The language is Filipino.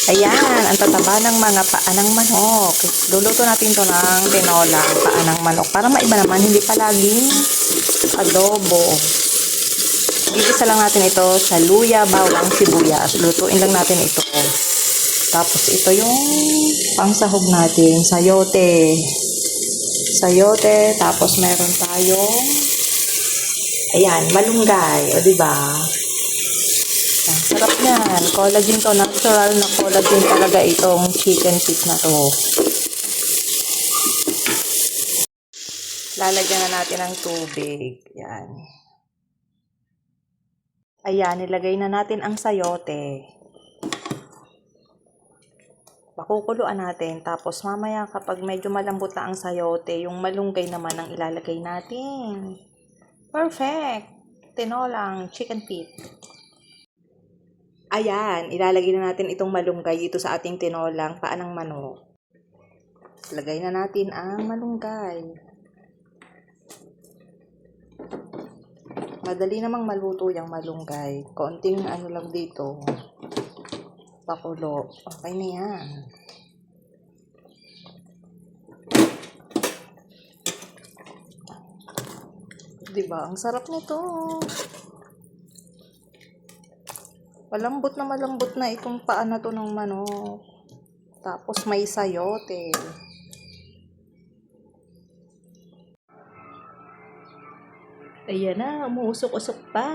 Ayan, ang tataba ng mga paa ng manok. Luluto natin to ng tinolang paa ng manok. Para maiba naman, hindi palaging adobo. Gigisa lang natin ito sa luya, bawang, sibuyas. Lutuin lang natin ito. Tapos ito yung pangsahog natin, sayote. Sayote, tapos meron tayong, ayan, malunggay. O, diba? Ang sarap yan. Collagen to. Natural na collagen talaga itong chicken feet na to. Lalagyan na natin ng tubig. Yan. Ayan, nilagay na natin ang sayote. Pakukuluan natin. Tapos mamaya kapag medyo malambot na ang sayote, yung malunggay naman ang ilalagay natin. Perfect! Tinolang chicken feet. Ayan, ilalagay na natin itong malunggay dito sa ating tinolang paa ng manok. Lagay na natin ang malunggay. Madali namang maluto yung malunggay. Konting ano lang dito. Pakulo. Okay na yan. Diba? Ang sarap nito. Malambot na itong paa na to ng manok. Tapos may sayote. Ayan na, umuusok-usok pa.